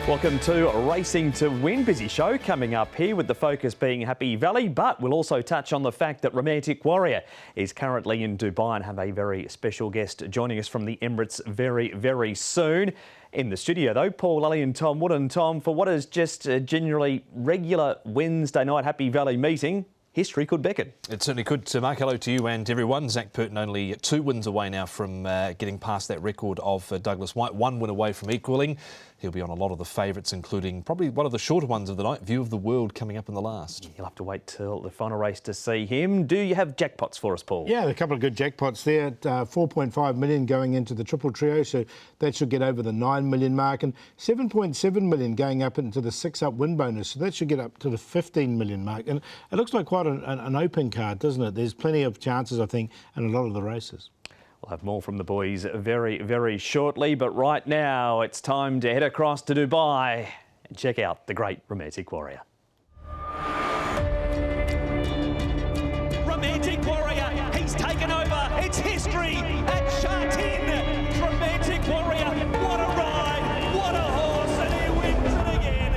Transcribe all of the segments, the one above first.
Welcome to Racing to Win. Busy show coming up here with the focus being Happy Valley, but we'll also touch on the fact that Romantic Warrior is currently in Dubai and have a very special guest joining us from the Emirates very, very soon. In the studio though, Paul, Ali and Tom Wood. And Tom, for what is just a generally regular Wednesday night Happy Valley meeting, history could beckon. It certainly could. Mark, hello to you and everyone. Zach Purton only 2 wins away now from getting past that record of Douglas White. 1 win away from equalling. He'll be on a lot of the favourites, including probably one of the shorter ones of the night, View of the World, coming up in the last. You'll have to wait till the final race to see him. Do you have jackpots for us, Paul? Yeah, a couple of good jackpots there. 4.5 million going into the triple trio, so that should get over the 9 million mark, and 7.7 million going up into the 6-up win bonus, so that should get up to the 15 million mark. And it looks like quite an open card, doesn't it? There's plenty of chances, I think, in a lot of the races. We'll have more from the boys very, very shortly, but right now it's time to head across to Dubai and check out the great Romantic Warrior. Romantic Warrior, he's taken over. It's history at Shartin. Romantic Warrior, what a ride, what a horse, and he wins it again.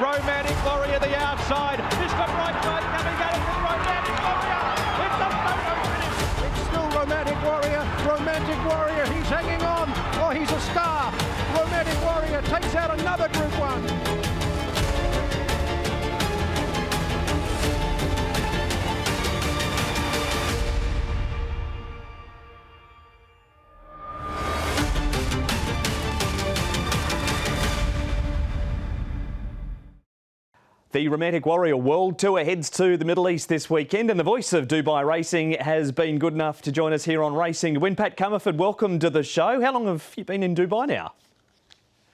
Romantic Warrior, the outside. He's got right side coming out of the Romantic Warrior. It's the photo finish. It's still Romantic Warrior. Romantic Warrior, he's hanging on. Oh, he's a star. Romantic Warrior takes out another Group 1. The Romantic Warrior World Tour heads to the Middle East this weekend, and the voice of Dubai Racing has been good enough to join us here on Racing to Win. Pat Comerford, welcome to the show. How long have you been in Dubai now?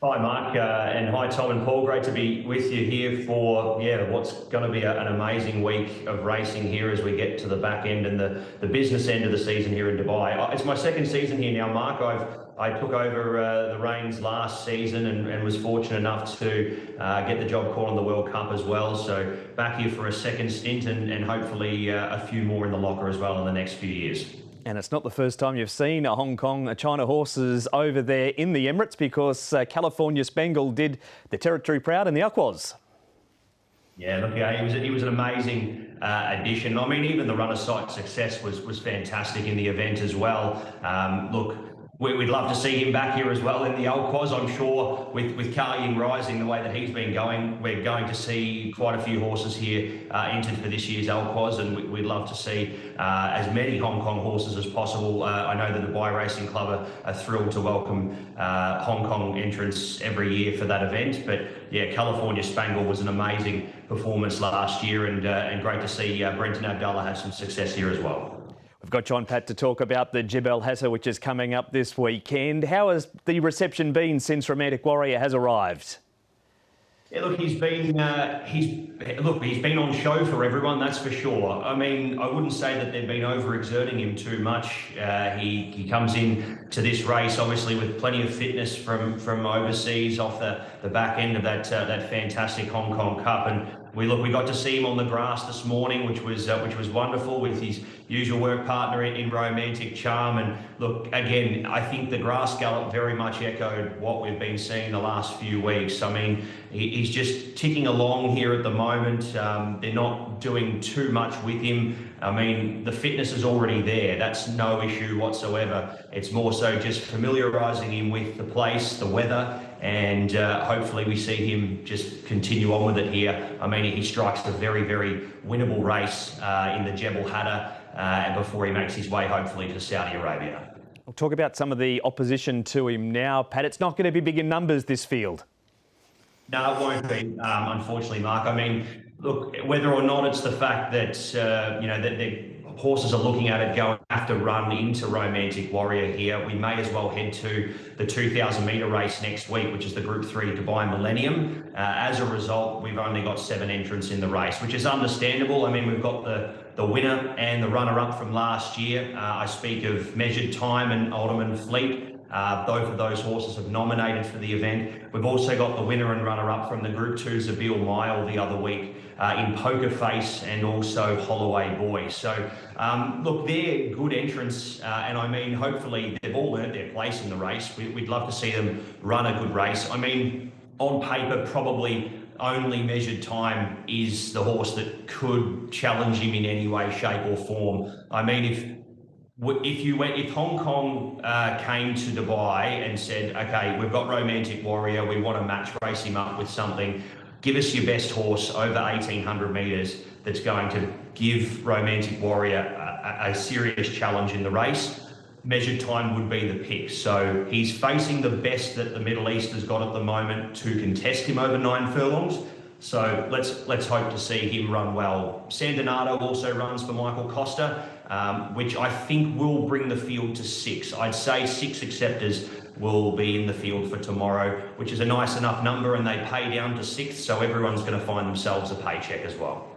Hi Mark, and hi Tom and Paul. Great to be with you here for what's going to be an amazing week of racing here as we get to the back end and the business end of the season here in Dubai. It's my second season here now, Mark. I took over the reins last season and was fortunate enough to get the job call on the World Cup as well. So back here for a second stint and hopefully a few more in the locker as well in the next few years. And it's not the first time you've seen China horses over there in the Emirates, because California Spangle did the territory proud in the Aquas. Yeah, look, he was an amazing addition. I mean, even the runner sight success was fantastic in the event as well. Look, we'd love to see him back here as well in the Alquaz. I'm sure with Car Ying rising the way that he's been going, we're going to see quite a few horses here entered for this year's Alquaz, and we'd love to see as many Hong Kong horses as possible. I know the Dubai Racing Club are thrilled to welcome Hong Kong entrants every year for that event. But yeah, California Spangle was an amazing performance last year, and great to see Brenton Abdallah have some success here as well. We've got John Pat to talk about the Jebel Hatta, which is coming up this weekend. How has the reception been since Romantic Warrior has arrived? Yeah, look, he's been on show for everyone, that's for sure. I mean, I wouldn't say that they've been overexerting him too much. He comes in to this race obviously with plenty of fitness from overseas off the back end of that fantastic Hong Kong Cup, and we got to see him on the grass this morning, which was wonderful, with his usual work partner in Romantic Charm. And look, again, I think the grass gallop very much echoed what we've been seeing the last few weeks. I mean, he's just ticking along here at the moment. They're not doing too much with him. I mean, the fitness is already there. That's no issue whatsoever. It's more so just familiarising him with the place, the weather, and hopefully we see him just continue on with it here. I mean, he strikes a very, very winnable race in the Jebel Hatta before he makes his way, hopefully, to Saudi Arabia. We'll talk about some of the opposition to him now. Pat, it's not going to be big in numbers, this field. No, it won't be, unfortunately, Mark. I mean, look, whether or not it's the fact that, that the horses are looking at it going, have to run into Romantic Warrior here, we may as well head to the 2,000 metre race next week, which is the Group 3 Dubai Millennium. As a result, we've only got 7 entrants in the race, which is understandable. I mean, we've got the winner and the runner-up from last year. I speak of Measured Time and Alderman Fleet. Both of those horses have nominated for the event. We've also got the winner and runner-up from the Group 2 Jebel Mile the other week in Poker Face and also Holloway Boy. So, look, they're good entrants, and I mean, hopefully they've all earned their place in the race. We'd love to see them run a good race. I mean, on paper, probably only Measured Time is the horse that could challenge him in any way, shape or form. I mean, if Hong Kong came to Dubai and said, okay, we've got Romantic Warrior, we want to match race him up with something, give us your best horse over 1,800 metres that's going to give Romantic Warrior a serious challenge in the race, Measured Time would be the pick. So he's facing the best that the Middle East has got at the moment to contest him over 9 furlongs. So let's hope to see him run well. Sandonado also runs for Michael Costa, which I think will bring the field to 6. I'd say 6 acceptors will be in the field for tomorrow, which is a nice enough number, and they pay down to 6th, so everyone's going to find themselves a paycheck as well.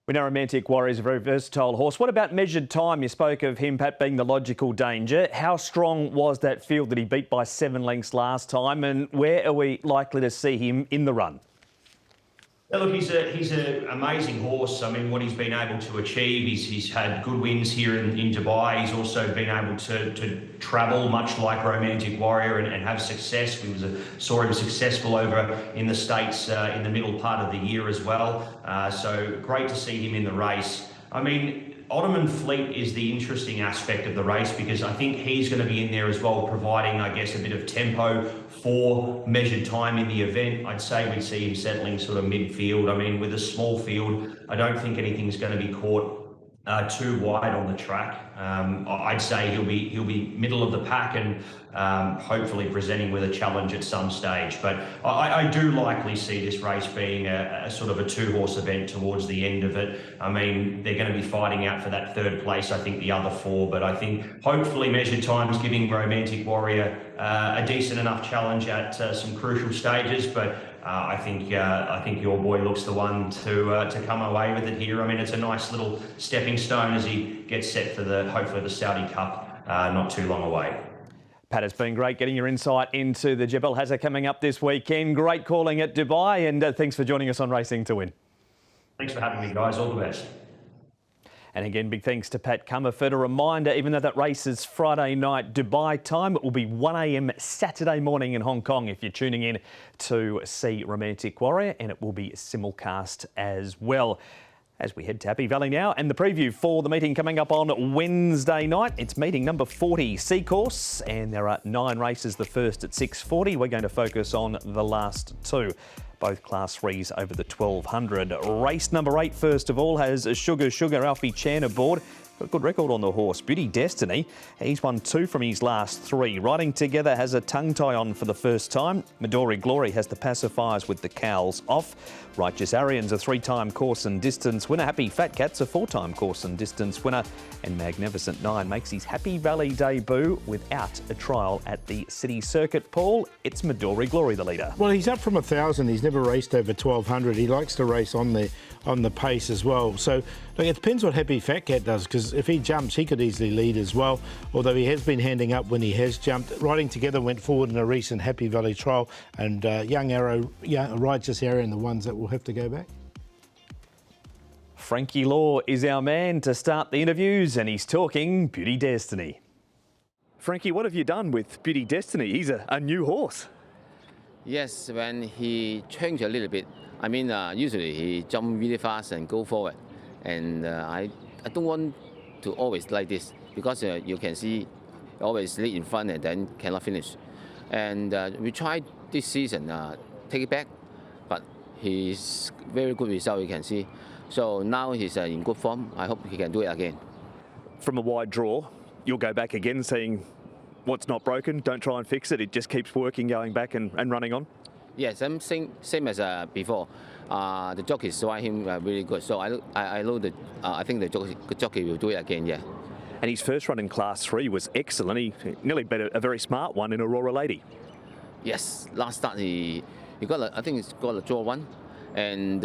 We know Romantic Warrior is a very versatile horse. What about Measured Time? You spoke of him, Pat, being the logical danger. How strong was that field that he beat by 7 lengths last time, and where are we likely to see him in the run? Yeah, look, he's an amazing horse. I mean, what he's been able to achieve, he's had good wins here in Dubai. He's also been able to travel much like Romantic Warrior and have success. We saw him successful over in the States in the middle part of the year as well. So great to see him in the race. I mean, Ottoman Fleet is the interesting aspect of the race because I think he's going to be in there as well, providing, I guess, a bit of tempo for Measured Time in the event. I'd say we'd see him settling sort of midfield. I mean, with a small field, I don't think anything's going to be caught too wide on the track. I'd say he'll be middle of the pack and hopefully presenting with a challenge at some stage. But I do likely see this race being a sort of a 2-horse event towards the end of it. I mean, they're going to be fighting out for that 3rd place, I think, the other 4. But I think hopefully Measured Time's giving Romantic Warrior a decent enough challenge at some crucial stages. But I think your boy looks the one to come away with it here. I mean, it's a nice little stepping stone as he gets set for hopefully the Saudi Cup not too long away. Pat, it's been great getting your insight into the Jebel Hatta coming up this weekend. Great calling at Dubai, and thanks for joining us on Racing to Win. Thanks for having me, guys. All the best. And again, big thanks to Pat Comerford. A reminder, even though that race is Friday night Dubai time, it will be 1 a.m. Saturday morning in Hong Kong if you're tuning in to see Romantic Warrior, and it will be simulcast as well. As we head to Happy Valley now, and the preview for the meeting coming up on Wednesday night. It's meeting number 40 C course, and there are 9 races. The first at 6:40. We're going to focus on the last 2. Both Class 3s over the 1200. Race number 8, first of all, has Sugar Alfie Chan aboard. Got a good record on the horse. Beauty Destiny, he's won 2 from his last 3. Riding Together has a tongue tie on for the first time. Midori Glory has the pacifiers with the cowls off. Righteous Arian's a 3-time course and distance winner. Happy Fat Cat's a 4-time course and distance winner. And Magnificent 9 makes his Happy Valley debut without a trial at the City Circuit. Paul, it's Midori Glory, the leader. Well, he's up from 1,000. He's never raced over 1,200. He likes to race on the pace as well. So, look, it depends what Happy Fat Cat does, because if he jumps, he could easily lead as well, although he has been handing up when he has jumped. Riding Together went forward in a recent Happy Valley trial, and Righteous Arrow, and the ones that will have to go back. Frankie Law is our man to start the interviews, and he's talking Beauty Destiny. Frankie, what have you done with Beauty Destiny? He's a new horse. Yes, when he changed a little bit, I mean, usually he jump really fast and go forward. And I don't want to always like this, because you can see always lead in front and then cannot finish. And we tried this season, take it back, but he's very good result, you can see. So now he's in good form. I hope he can do it again. From a wide draw, you'll go back again, seeing what's not broken. Don't try and fix it. It just keeps working, going back and running on. Yes, same as before. The jockeys ride him really good. So I know that I think the jockey will do it again. Yeah. And his first run in Class 3 was excellent. He nearly beat a very smart one in Aurora Lady. Yes, last start he got I think he's got a draw 1, and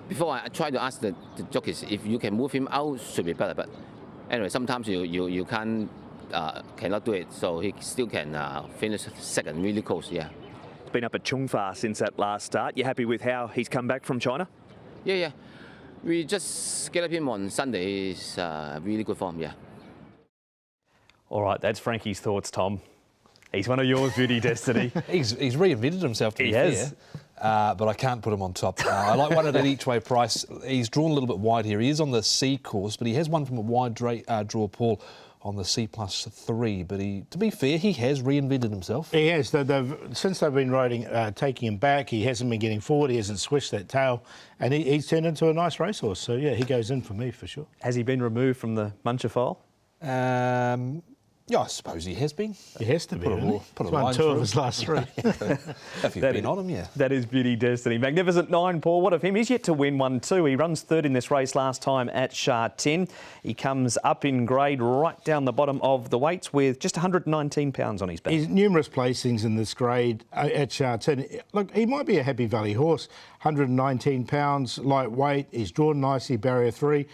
before I tried to ask the jockeys if you can move him out, should be better. But anyway, sometimes you can't cannot do it, so he still can finish second really close. Yeah. Been up at Chungfa since that last start. You happy with how he's come back from China? Yeah. We just get up him on Sunday. He's really good form. Yeah. All right, that's Frankie's thoughts, Tom. He's one of yours, Beauty Destiny. He's reinvented himself, to be fair. But I can't put him on top. I like one at an each-way price. He's drawn a little bit wide here. He is on the C course, but he has one from a wide draw, Paul, on the C+3. But to be fair, he has reinvented himself. He has. Since they've been riding, taking him back, he hasn't been getting forward. He hasn't swished that tail, and he's turned into a nice racehorse. So yeah, he goes in for me for sure. Has he been removed from the Muncher file? Yeah, I suppose he has been. He has to be. Put a won line 2 through of his last 3. If you've been on him, yeah. That is Beauty Destiny. Magnificent 9, Paul. What of him? He's yet to win one too. He runs third in this race last time at Sha Tin. He comes up in grade right down the bottom of the weights with just 119 pounds on his back. He's numerous placings in this grade at Sha Tin. Look, he might be a Happy Valley horse. 119 pounds, lightweight. He's drawn nicely, barrier 3.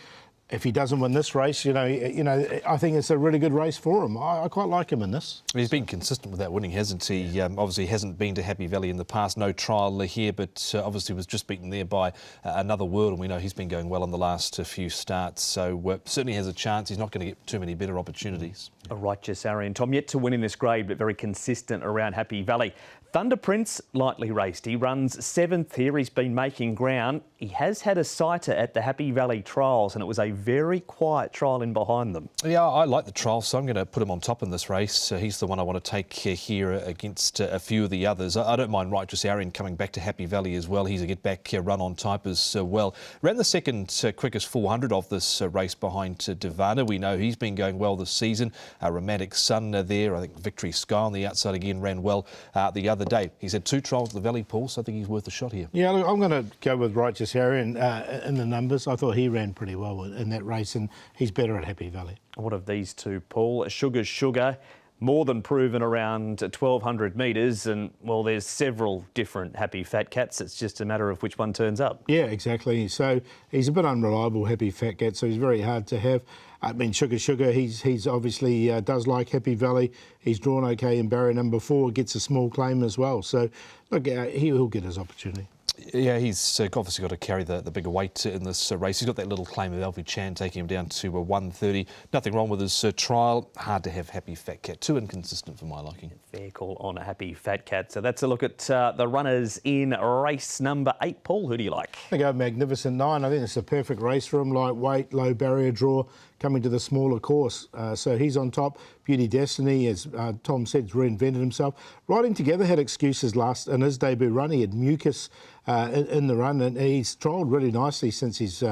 If he doesn't win this race, I think it's a really good race for him. I quite like him in this. He's been consistent with that winning, hasn't he? Obviously hasn't been to Happy Valley in the past. No trial here, but obviously was just beaten there by Another World, and we know he's been going well in the last few starts. So certainly has a chance. He's not going to get too many better opportunities. A righteous Arian. Tom, yet to win in this grade, but very consistent around Happy Valley. Thunder Prince, lightly raced. He runs 7th here. He's been making ground. He has had a sighter at the Happy Valley trials, and it was a very quiet trial in behind them. Yeah, I like the trial, so I'm going to put him on top in this race. He's the one I want to take here against a few of the others. I don't mind Righteous Arian coming back to Happy Valley as well. He's a get-back run-on type as well. Ran the second quickest 400 of this race behind Devana. We know he's been going well this season. Romantic Sun there. I think Victory Sky on the outside again ran well the other day. He's had 2 trials at the Valley, Paul, so I think he's worth a shot here. Yeah, look, I'm going to go with Righteous Arian in the numbers. I thought he ran pretty well in that race, and he's better at Happy Valley. What of these two, Paul? Sugar's Sugar, more than proven around 1,200 metres, and, well, there's several different Happy Fat Cats. It's just a matter of which one turns up. Yeah, exactly. So he's a bit unreliable, Happy Fat Cat, so he's very hard to have. I mean, Sugar, he's obviously does like Happy Valley. He's drawn okay in barrier number 4, gets a small claim as well. So, look, he'll get his opportunity. Yeah, he's obviously got to carry the bigger weight in this race. He's got that little claim of Alfie Chan taking him down to 130. Nothing wrong with his trial. Hard to have Happy Fat Cat. Too inconsistent for my liking. Fair call on a Happy Fat Cat. So that's a look at the runners in race number 8. Paul, who do you like? I go Magnificent 9. I think it's a perfect race for him. Lightweight, low barrier draw, coming to the smaller course. So he's on top. Beauty Destiny, as Tom said, reinvented himself. Riding Together had excuses last in his debut run. He had mucus in the run, and he's trialled really nicely since he's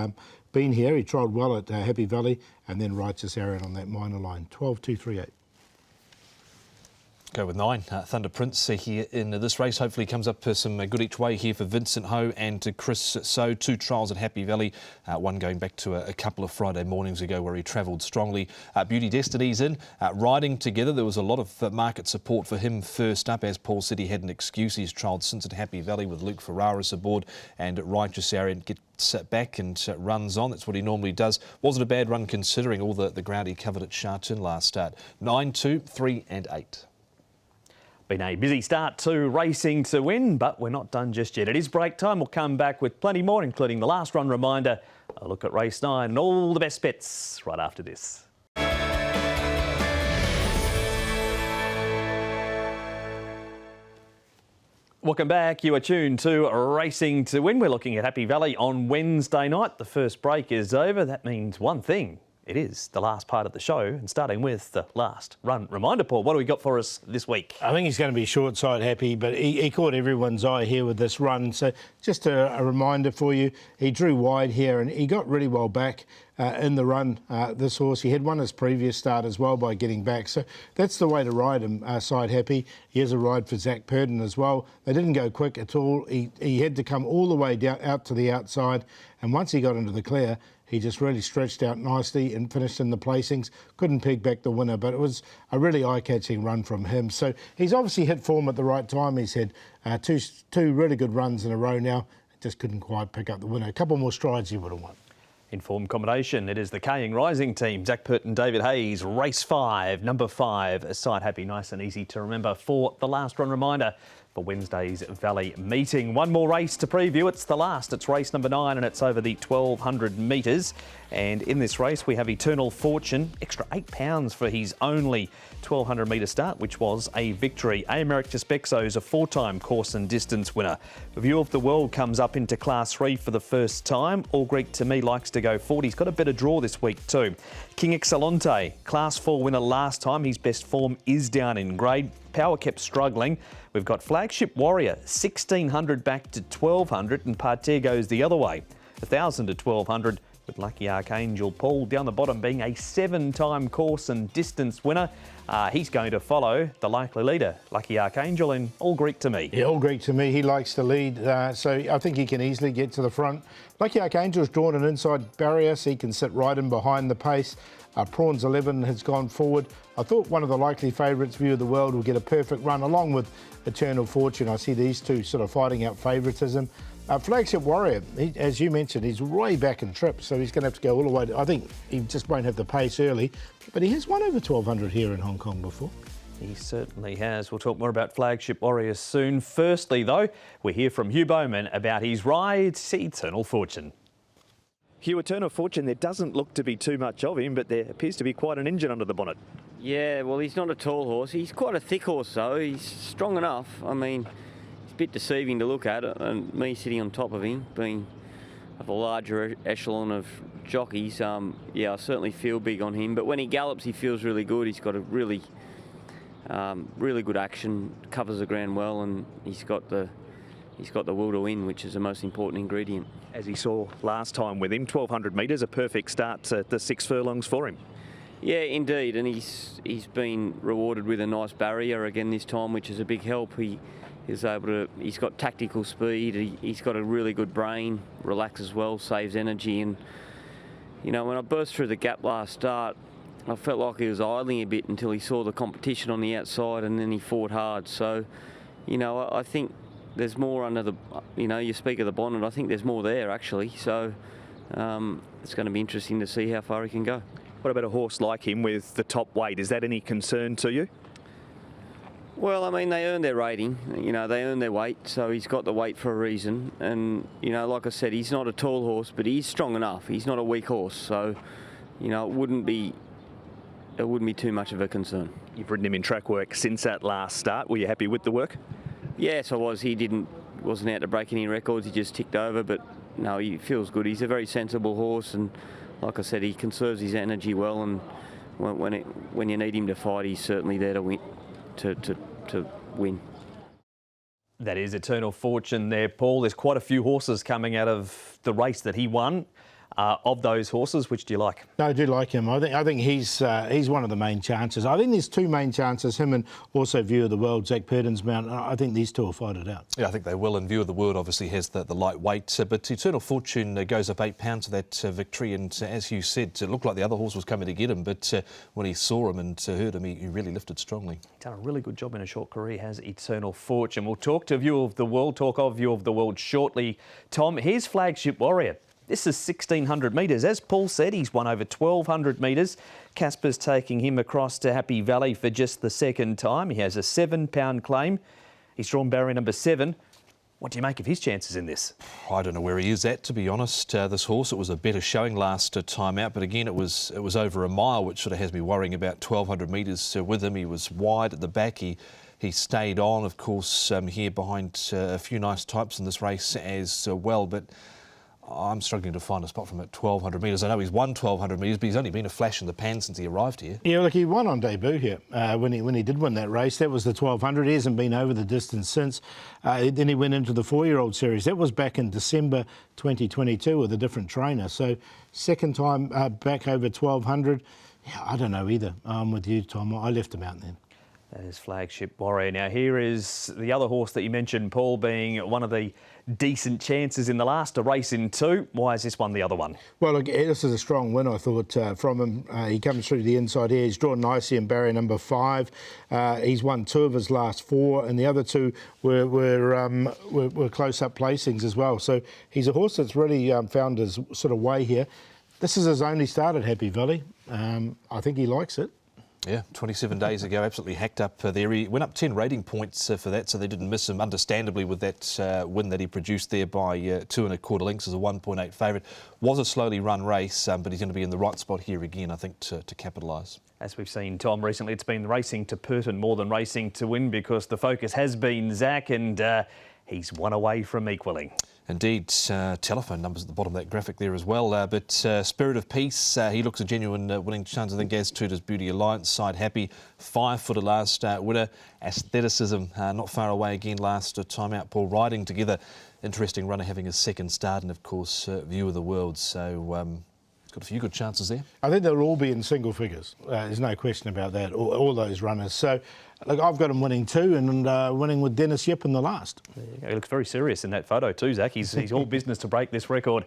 been here. He trialled well at Happy Valley, and then Righteous Arian on that minor line. 12-2-3-8. Go with 9. Thunder Prince here in this race. Hopefully comes up some good each way here for Vincent Ho and Chris So. 2 trials at Happy Valley. One going back to a couple of Friday mornings ago where he travelled strongly. Beauty Destiny's in. Riding Together. There was a lot of market support for him first up. As Paul said, he had an excuse. He's trialled since at Happy Valley with Luke Ferraris aboard, and Righteous Arian gets back and runs on. That's what he normally does. Wasn't a bad run considering all the ground he covered at Sha Tin last start. 9, 2, 3 and 8. Been a busy start to Racing to Win, but we're not done just yet. It is break time. We'll come back with plenty more, including the last run reminder, a look at race 9 and all the best bets right after this. Welcome back. You are tuned to Racing to Win. We're looking at Happy Valley on Wednesday night. The first break is over. That means one thing. It is the last part of the show, and starting with the last run reminder, Paul, what do we got for us this week? I think he's going to be short side happy, but he caught everyone's eye here with this run. So just a reminder for you, he drew wide here and he got really well back in the run, this horse. He had won his previous start as well by getting back. So that's the way to ride him, side happy. He has a ride for Zach Purden as well. They didn't go quick at all. He had to come all the way down out to the outside, and once he got into the clear, he just really stretched out nicely and finished in the placings. Couldn't peg back the winner, but it was a really eye-catching run from him. So he's obviously hit form at the right time. He's had two really good runs in a row now. Just couldn't quite pick up the winner. A couple more strides he would have won. In-form combination, it is the Kaying Rising team. Zach Pert and David Hayes, race 5, number 5. Side happy, nice and easy to remember for the last run reminder for Wednesday's Valley meeting. One more race to preview. It's the last. It's race number 9 and it's over the 1,200 metres. And in this race, we have Eternal Fortune, extra £8 for his only 1,200 metre start, which was a victory. Emirates Racing is a 4-time course and distance winner. View of the World comes up into Class 3 for the first time. All Greek to me likes to go forward. He's got a better draw this week too. King Excellente, Class 4 winner last time. His best form is down in grade. Power kept struggling. We've got Flagship Warrior, 1,600 back to 1,200, and Parterre goes the other way, 1,000 to 1,200, with Lucky Archangel Paul down the bottom being a 7-time course and distance winner. He's going to follow the likely leader, Lucky Archangel, in All Greek to me. Yeah, All Greek to me. He likes to lead, so I think he can easily get to the front. Lucky Archangel's drawn an inside barrier, so he can sit right in behind the pace. Prawns 11 has gone forward. I thought one of the likely favourites, View of the World, will get a perfect run along with Eternal Fortune. I see these two sort of fighting out favouritism. Flagship Warrior, as you mentioned, he's way back in trip, so he's going to have to go all the way. I think he just won't have the pace early, but he has won over 1,200 here in Hong Kong before. He certainly has. We'll talk more about Flagship Warrior soon. Firstly, though, we hear from Hugh Bowman about his ride, Eternal Fortune. Hugh, Eternal Fortune, there doesn't look to be too much of him, but there appears to be quite an engine under the bonnet. Yeah, well, he's not a tall horse. He's quite a thick horse, though. He's strong enough. I mean, it's a bit deceiving to look at, and me sitting on top of him, being of a larger echelon of jockeys, yeah, I certainly feel big on him. But when he gallops, he feels really good. He's got a really good action, covers the ground well, and he's got the will to win, which is the most important ingredient. As he saw last time with him, 1,200 metres, a perfect start at the 6 furlongs for him. Yeah, indeed, and he's been rewarded with a nice barrier again this time, which is a big help. He's got tactical speed, he's got a really good brain, relaxes well, saves energy, and you know, when I burst through the gap last start, I felt like he was idling a bit until he saw the competition on the outside, and then he fought hard. So, you know, I think there's more under the, you know, you speak of the bonnet, I think there's more there actually. So it's going to be interesting to see how far he can go. What about a horse like him with the top weight? Is that any concern to you? Well, I mean, they earn their rating, you know, they earn their weight, so he's got the weight for a reason. And, you know, like I said, he's not a tall horse, but he's strong enough. He's not a weak horse, so, you know, it wouldn't be too much of a concern. You've ridden him in track work since that last start. Were you happy with the work? Yes, I was. He wasn't out to break any records. He just ticked over, but no, he feels good. He's a very sensible horse, and like I said, he conserves his energy well. And when you need him to fight, he's certainly there to win. To win. That is Eternal Fortune there, Paul. There's quite a few horses coming out of the race that he won. Of those horses, which do you like? No, I do like him. I think he's one of the main chances. I think there's two main chances, him and also View of the World, Zach Purden's mount. I think these two will fight it out. Yeah, I think they will, and View of the World obviously has the lightweight, but Eternal Fortune goes up £8 for that victory, and as you said, it looked like the other horse was coming to get him, but when he saw him and heard him, he really lifted strongly. Done a really good job in a short career, has Eternal Fortune. We'll talk of View of the World shortly. Tom, here's Flagship Warrior. This is 1,600 metres. As Paul said, he's won over 1,200 metres. Casper's taking him across to Happy Valley for just the second time. He has a £7 claim. He's drawn barrier number 7. What do you make of his chances in this? I don't know where he is at, to be honest. This horse, it was a better showing last time out, but again, it was over a mile, which sort of has me worrying about 1,200 metres with him. He was wide at the back. He stayed on, of course, here behind a few nice types in this race as well, but I'm struggling to find a spot from at 1,200 metres. I know he's won 1,200 metres, but he's only been a flash in the pan since he arrived here. Yeah, look, he won on debut here when he did win that race. That was the 1,200. He hasn't been over the distance since. Then he went into the 4-year-old series. That was back in December 2022 with a different trainer. So second time back over 1,200. Yeah, I don't know either. I'm with you, Tom. I left him out then. That is Flagship Warrior. Now here is the other horse that you mentioned, Paul, being one of the decent chances in the last, a race in 2. Why is this one the other one? Well, look, this is a strong win, I thought, from him. He comes through the inside here. He's drawn nicely in barrier number 5. He's won 2 of his last 4, and the other 2 were close-up placings as well. So he's a horse that's really found his sort of way here. This is his only start at Happy Valley. I think he likes it. Yeah, 27 days ago, absolutely hacked up there. He went up 10 rating points for that, so they didn't miss him, understandably, with that win that he produced there by 2 1/4 lengths as a 1.8 favourite. Was a slowly run race, but he's going to be in the right spot here again, I think, to capitalise. As we've seen, Tom, recently it's been racing to Purton more than racing to win, because the focus has been Zach, and he's one away from equalling. Indeed, telephone numbers at the bottom of that graphic there as well. But Spirit of Peace, he looks a genuine winning chance. I think as to does Beauty Alliance, Side Happy, 5-footer last winner. Aestheticism, not far away again last time out. Paul riding together. Interesting runner having his second start, and of course View of the World. So got a few good chances there. I think they'll all be in single figures. There's no question about that, all those runners. So, look, I've got him winning 2 and winning with Dennis Yip in the last. He looks very serious in that photo too, Zach. He's all business to break this record.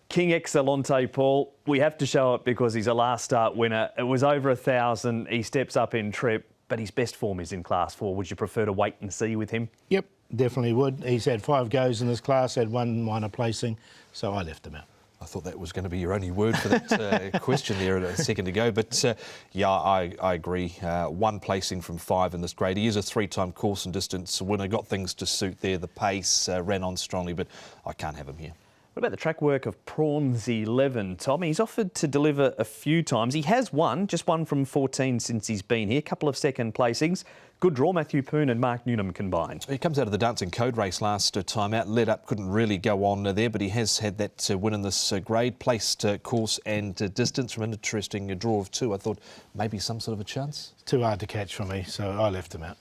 King Excellente, Paul, we have to show it because he's a last start winner. It was over 1,000. He steps up in trip, but his best form is in Class 4. Would you prefer to wait and see with him? Yep, definitely would. He's had 5 goes in this class, had 1 minor placing, so I left him out. I thought that was going to be your only word for that question there a second ago. But, yeah, I agree. 1 placing from 5 in this grade. He is a 3-time course and distance winner. Got things to suit there. The pace ran on strongly, but I can't have him here. What about the track work of Prawns 11, Tom? He's offered to deliver a few times. He has won, just 1 from 14 since he's been here. Couple of second placings. Good draw, Matthew Poon and Mark Newnham combined. He comes out of the Dancing Code race last time out. Led up, couldn't really go on there, but he has had that win in this grade. Placed course and distance from an interesting draw of 2. I thought maybe some sort of a chance. Too hard to catch for me, so I left him out.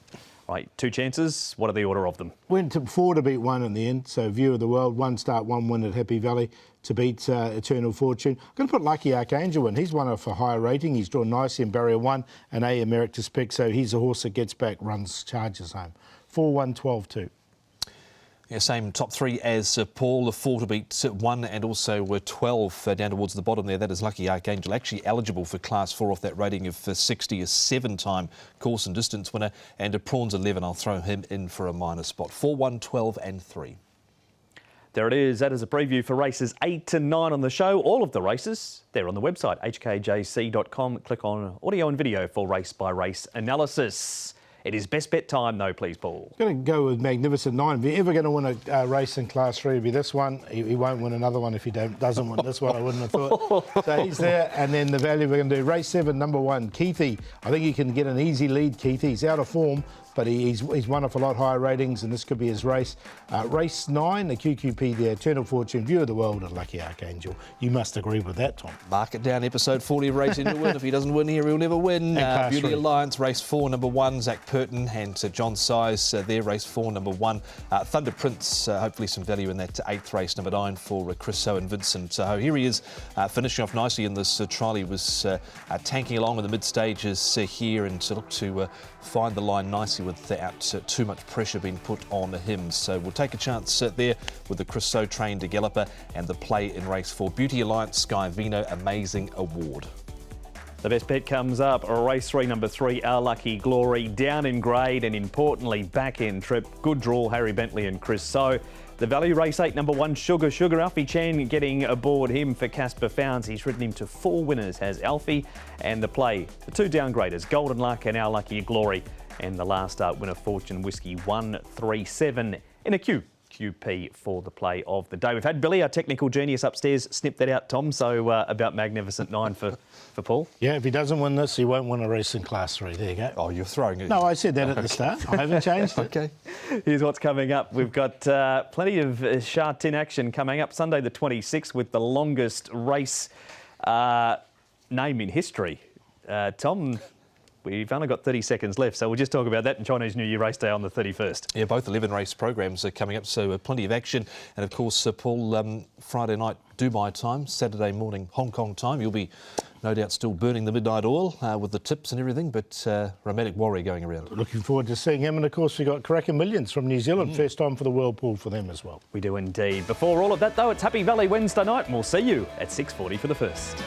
Right, 2 chances. What are the order of them? Went to 4 to beat 1 in the end, so View of the World, 1 start, 1 win at Happy Valley to beat Eternal Fortune. I'm going to put Lucky Archangel in. He's one off a higher rating. He's drawn nicely in Barrier 1 and A Emeritus pick, so he's a horse that gets back, runs, charges home. 4-1, 12-2. Yeah, same top 3 as Paul, the 4 to beat 1 and also 12 down towards the bottom there. That is Lucky Archangel, actually eligible for Class 4 off that rating of 60, a 7-time course and distance winner. And a Prawns 11, I'll throw him in for a minor spot. 4-1, 12 and 3. There it is. That is a preview for races 8 to 9 on the show. All of the races, they're on the website, hkjc.com. Click on audio and video for race-by-race analysis. It is best bet time, though, please, Paul. I'm going to go with Magnificent 9. If you're ever going to win a race in Class 3, it'll be this one. He won't win another one if he doesn't win this one, I wouldn't have thought. So he's there. And then the value we're going to do, race 7, number 1, Keithy. I think he can get an easy lead, Keithy. He's out of form, but he's won off a lot higher ratings, and this could be his race. Race 9, the QQP there, Eternal Fortune, View of the World, and Lucky Archangel. You must agree with that, Tom. Mark it down, episode 40 of Racing to Win. If he doesn't win here, he'll never win. Beauty Alliance, race 4, number 1, Zach Purton and John Size there, race 4, number 1. Thunder Prince, hopefully some value in that 8th race, number 9 for Chris So and Vincent. So here he is, finishing off nicely in this trial. He was tanking along in the mid-stages here and looked to find the line nicely without too much pressure being put on him. So we'll take a chance there with the Chris So trained galloper and the play in race 4. Beauty Alliance, Sky Vino, Amazing Award. The best bet comes up. Race 3, number 3, Our Lucky Glory, down in grade and importantly back in trip. Good draw, Harry Bentley and Chris So. The value, race 8, number 1, Sugar. Alfie Chan getting aboard him for Casper Founds. He's ridden him to 4 winners, has Alfie. And the play, the 2 downgraders, Golden Luck and Our Lucky Glory. And the last start winner, Fortune Whiskey 137 in a QP for the play of the day. We've had Billy, our technical genius upstairs, snip that out, Tom. So about Magnificent 9 for Paul. Yeah, if he doesn't win this, he won't win a race in Class 3. There you go. Oh, you're throwing it. No, I said that at the start. I haven't changed it. Okay. Here's what's coming up. We've got plenty of Sha Tin action coming up Sunday the 26th with the longest race name in history. Tom, we've only got 30 seconds left, so we'll just talk about that in Chinese New Year race day on the 31st. Yeah, both 11 race programs are coming up, so plenty of action. And of course, Paul, Friday night Dubai time, Saturday morning Hong Kong time. You'll be no doubt still burning the midnight oil with the tips and everything, but Romantic Warrior going around. Looking forward to seeing him. And of course, we've got Cracker Millions from New Zealand. First time for the Whirlpool for them as well. We do indeed. Before all of that, though, it's Happy Valley Wednesday night, and we'll see you at 6:40 for the first.